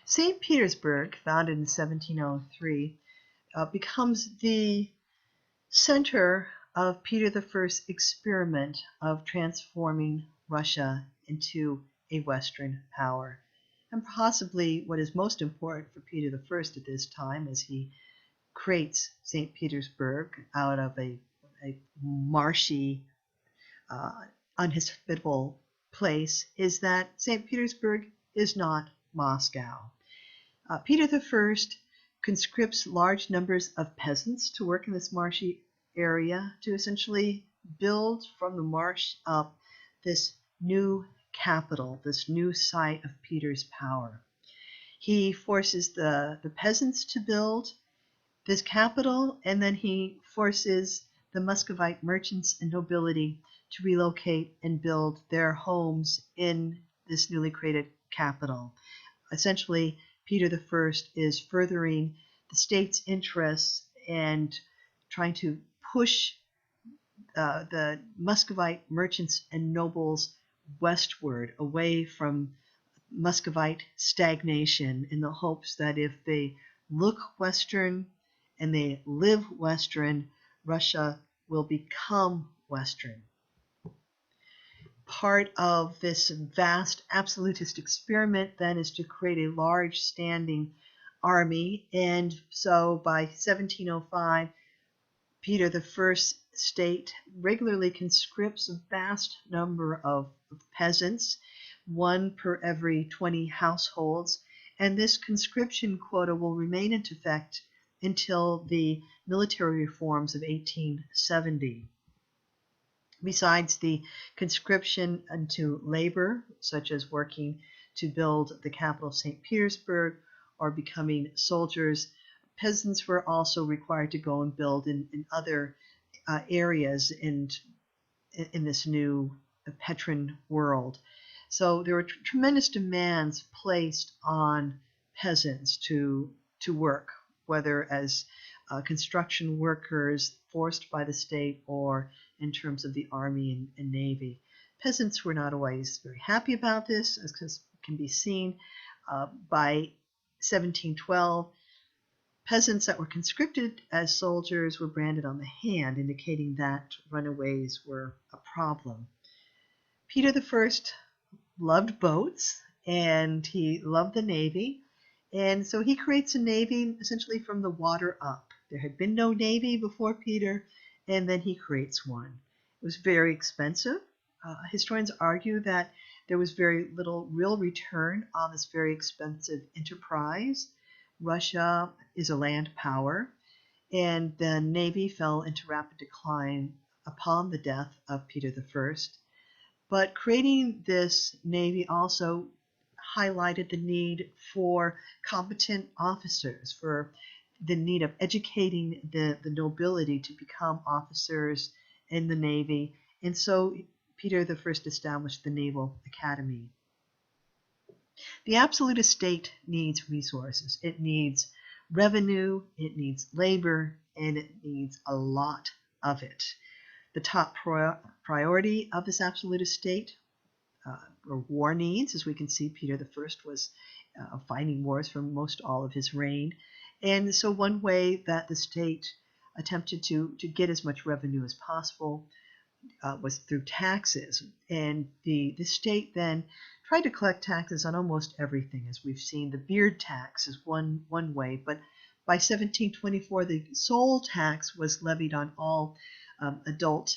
St. Petersburg, founded in 1703, becomes the center of Peter I's experiment of transforming Russia into a Western power. And possibly what is most important for Peter I at this time, as he creates St. Petersburg out of a marshy, unhospitable place, is that St. Petersburg is not Moscow. Peter I conscripts large numbers of peasants to work in this marshy area to essentially build from the marsh up this new capital, this new site of Peter's power. He forces the peasants to build this capital, and then he forces the Muscovite merchants and nobility to relocate and build their homes in this newly created capital. Essentially, Peter I is furthering the state's interests and trying to push the Muscovite merchants and nobles westward, away from Muscovite stagnation, in the hopes that if they look Western and they live Western, Russia will become Western. Part of this vast absolutist experiment then is to create a large standing army, and so by 1705, Peter I's state regularly conscripts a vast number of peasants, one per every 20 households, and this conscription quota will remain in effect until the military reforms of 1870. Besides the conscription into labor, such as working to build the capital St. Petersburg or becoming soldiers, peasants were also required to go and build in other areas in this new Petrin world. So there were tremendous demands placed on peasants to work, whether as construction workers forced by the state or in terms of the army and navy. Peasants were not always very happy about this, as can be seen by 1712. Peasants that were conscripted as soldiers were branded on the hand, indicating that runaways were a problem. Peter I loved boats, and he loved the navy, and so he creates a navy essentially from the water up. There had been no navy before Peter, and then he creates one. It was very expensive. Historians argue that there was very little real return on this very expensive enterprise. Russia is a land power, and the navy fell into rapid decline upon the death of Peter I. But creating this navy also highlighted the need for competent officers, for the need of educating the nobility to become officers in the navy. And so Peter I established the Naval Academy. The absolutist state needs resources. It needs revenue, it needs labor, and it needs a lot of it. The top priority of this absolutist state were war needs. As we can see, Peter I was fighting wars for most all of his reign. And so one way that the state attempted to get as much revenue as possible was through taxes. And the state then tried to collect taxes on almost everything, as we've seen. The beard tax is one way, but by 1724, the soul tax was levied on all adult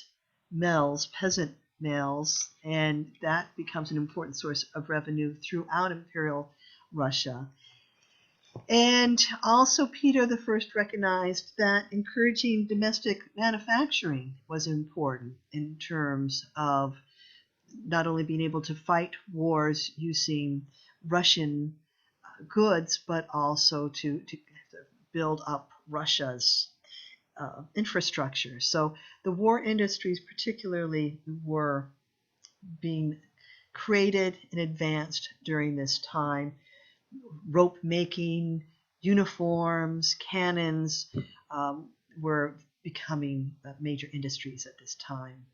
males, peasant males, and that becomes an important source of revenue throughout Imperial Russia. And also Peter I recognized that encouraging domestic manufacturing was important in terms of not only being able to fight wars using Russian goods, but also to build up Russia's infrastructure. So the war industries particularly were being created and advanced during this time. Rope making, uniforms, cannons were becoming major industries at this time.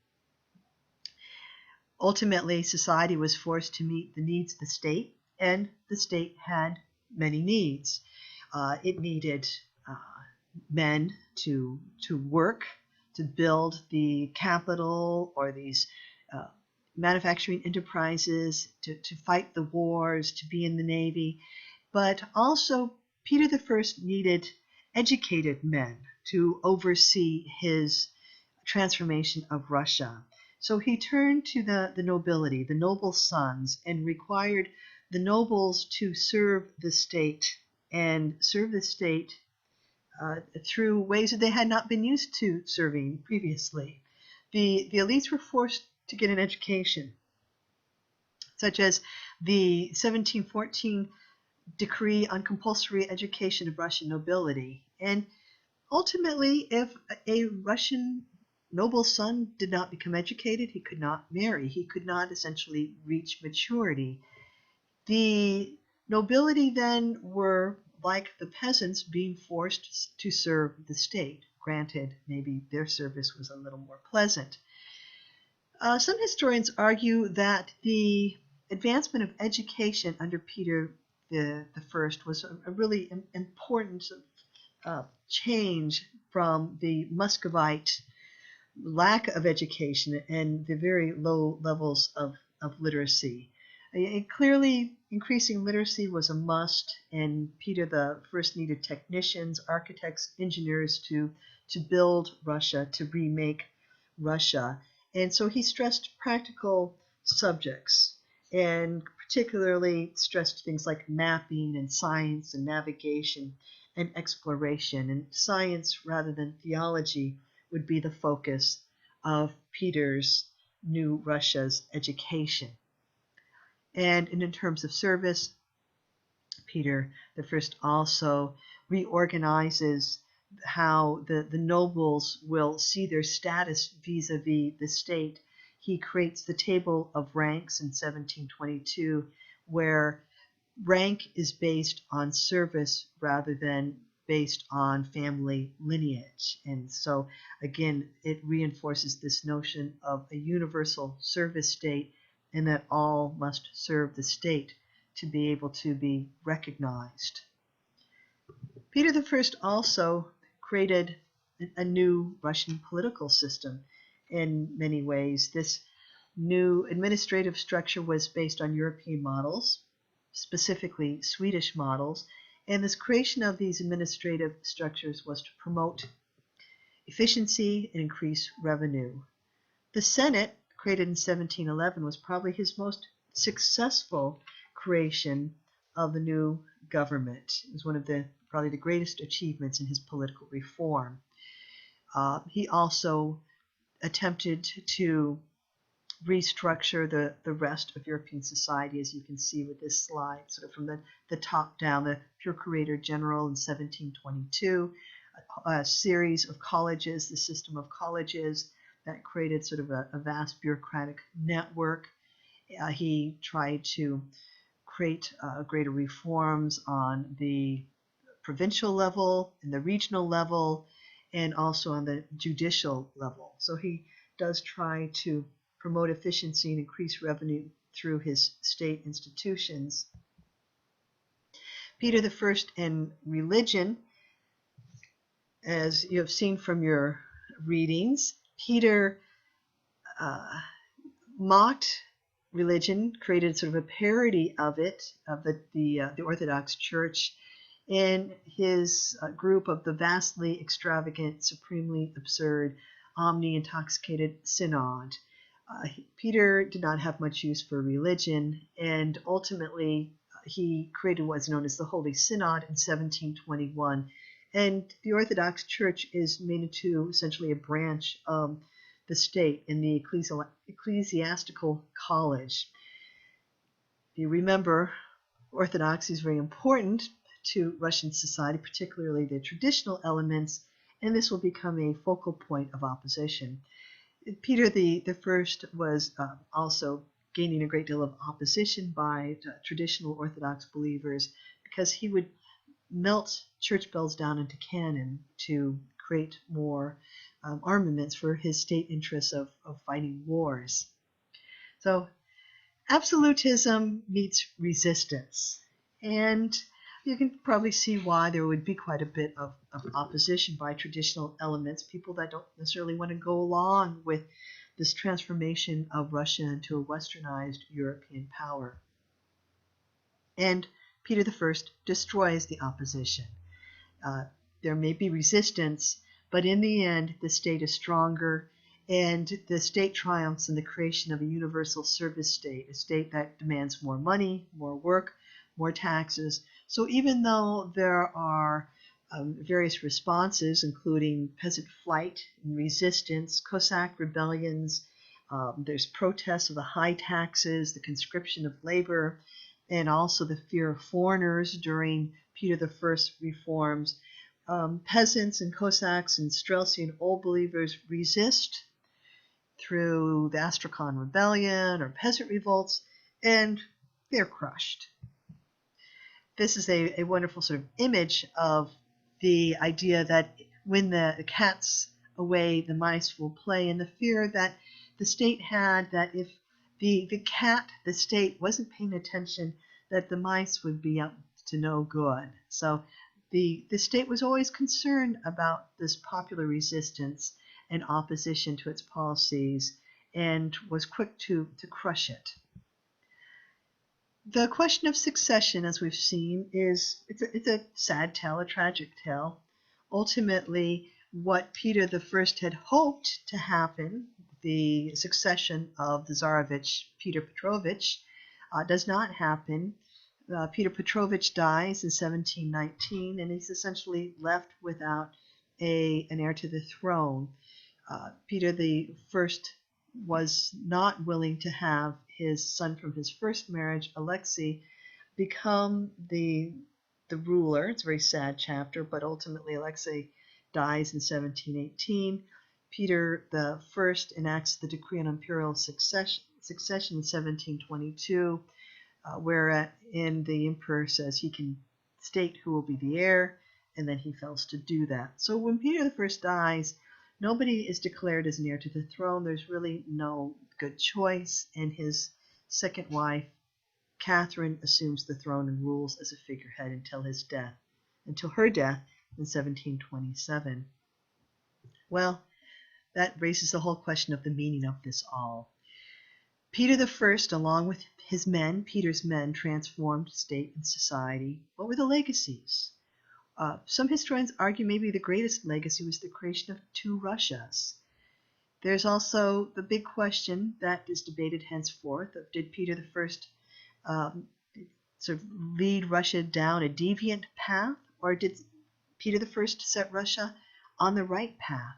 Ultimately, society was forced to meet the needs of the state, and the state had many needs. It needed men to work, to build the capital or these uh, manufacturing enterprises, to fight the wars, to be in the Navy. But also, Peter I needed educated men to oversee his transformation of Russia. So he turned to the nobility, the noble sons, and required the nobles to serve the state and serve the state through ways that they had not been used to serving previously. The elites were forced to get an education, such as the 1714 decree on compulsory education of Russian nobility. And ultimately, if a Russian noble's son did not become educated, he could not marry. He could not essentially reach maturity. The nobility then were, like the peasants, being forced to serve the state. Granted, maybe their service was a little more pleasant. Some historians argue that the advancement of education under Peter the First was a really important change from the Muscovite lack of education and the very low levels of literacy. Clearly, increasing literacy was a must, and Peter the First needed technicians, architects, engineers to build Russia, to remake Russia. And so he stressed practical subjects, and particularly stressed things like mapping and science and navigation and exploration. And science rather than theology would be the focus of Peter's new Russia's education. And in terms of service, Peter the First also reorganizes how the nobles will see their status vis-a-vis the state. He creates the table of ranks in 1722, where rank is based on service rather than based on family lineage. And so, again, it reinforces this notion of a universal service state and that all must serve the state to be able to be recognized. Peter I also created a new Russian political system in many ways. This new administrative structure was based on European models, specifically Swedish models, and this creation of these administrative structures was to promote efficiency and increase revenue. The Senate, created in 1711, was probably his most successful creation of the new government. It was one of probably the greatest achievements in his political reform. He also attempted to restructure the rest of European society, as you can see with this slide, sort of from the top down. The Procurator General in 1722, a series of colleges, the system of colleges that created sort of a vast bureaucratic network. He tried to create greater reforms on the provincial level, and the regional level, and also on the judicial level. So he does try to promote efficiency and increase revenue through his state institutions. Peter I and religion, as you have seen from your readings, Peter mocked religion, created sort of a parody of it, of the Orthodox Church, in his group of the vastly extravagant, supremely absurd, omni-intoxicated synod. Peter did not have much use for religion, and ultimately he created what's known as the Holy Synod in 1721. And the Orthodox Church is made into essentially a branch of the state in the ecclesiastical college. If you remember, Orthodoxy is very important to Russian society, particularly the traditional elements, and this will become a focal point of opposition. Peter the First was also gaining a great deal of opposition by traditional Orthodox believers because he would melt church bells down into cannon to create more armaments for his state interests of fighting wars. So absolutism meets resistance. And you can probably see why there would be quite a bit of opposition by traditional elements, people that don't necessarily want to go along with this transformation of Russia into a westernized European power. And Peter I destroys the opposition. There may be resistance, but in the end, the state is stronger, and the state triumphs in the creation of a universal service state, a state that demands more money, more work, more taxes. So even though there are various responses, including peasant flight and resistance, Cossack rebellions, there's protests of the high taxes, the conscription of labor, and also the fear of foreigners during Peter I's reforms. Peasants and Cossacks and Streltsy Old Believers resist through the Astrakhan Rebellion or peasant revolts, and they're crushed. This is a wonderful sort of image of the idea that when the cat's away, the mice will play, and the fear that the state had that if the cat, the state, wasn't paying attention, that the mice would be up to no good. So the state was always concerned about this popular resistance and opposition to its policies and was quick to crush it. The question of succession, as we've seen, it's a sad tale, a tragic tale. Ultimately, what Peter I had hoped to happen, the succession of the Tsarevich Peter Petrovich, does not happen. Peter Petrovich dies in 1719, and he's essentially left without an heir to the throne. Peter I was not willing to have his son from his first marriage, Alexei, become the ruler. It's a very sad chapter, but ultimately Alexei dies in 1718. Peter I enacts the decree on imperial succession in 1722, wherein the emperor says he can state who will be the heir, and then he fails to do that. So when Peter I dies, nobody is declared as an heir to the throne. There's really no good choice, and his second wife, Catherine, assumes the throne and rules as a figurehead until her death in 1727. Well, that raises the whole question of the meaning of this all. Peter I, along with his men, Peter's men, transformed state and society. What were the legacies? Some historians argue maybe the greatest legacy was the creation of two Russias. There's also the big question that is debated henceforth of did Peter I sort of lead Russia down a deviant path, or did Peter I set Russia on the right path?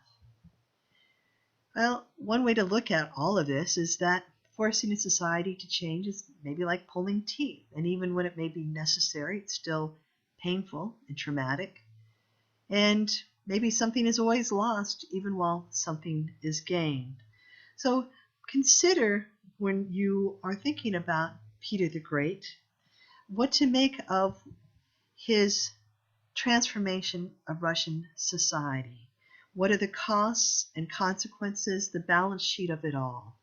Well, one way to look at all of this is that forcing a society to change is maybe like pulling teeth, and even when it may be necessary, it's still painful and traumatic. And maybe something is always lost, even while something is gained. So consider, when you are thinking about Peter the Great, what to make of his transformation of Russian society. What are the costs and consequences, the balance sheet of it all?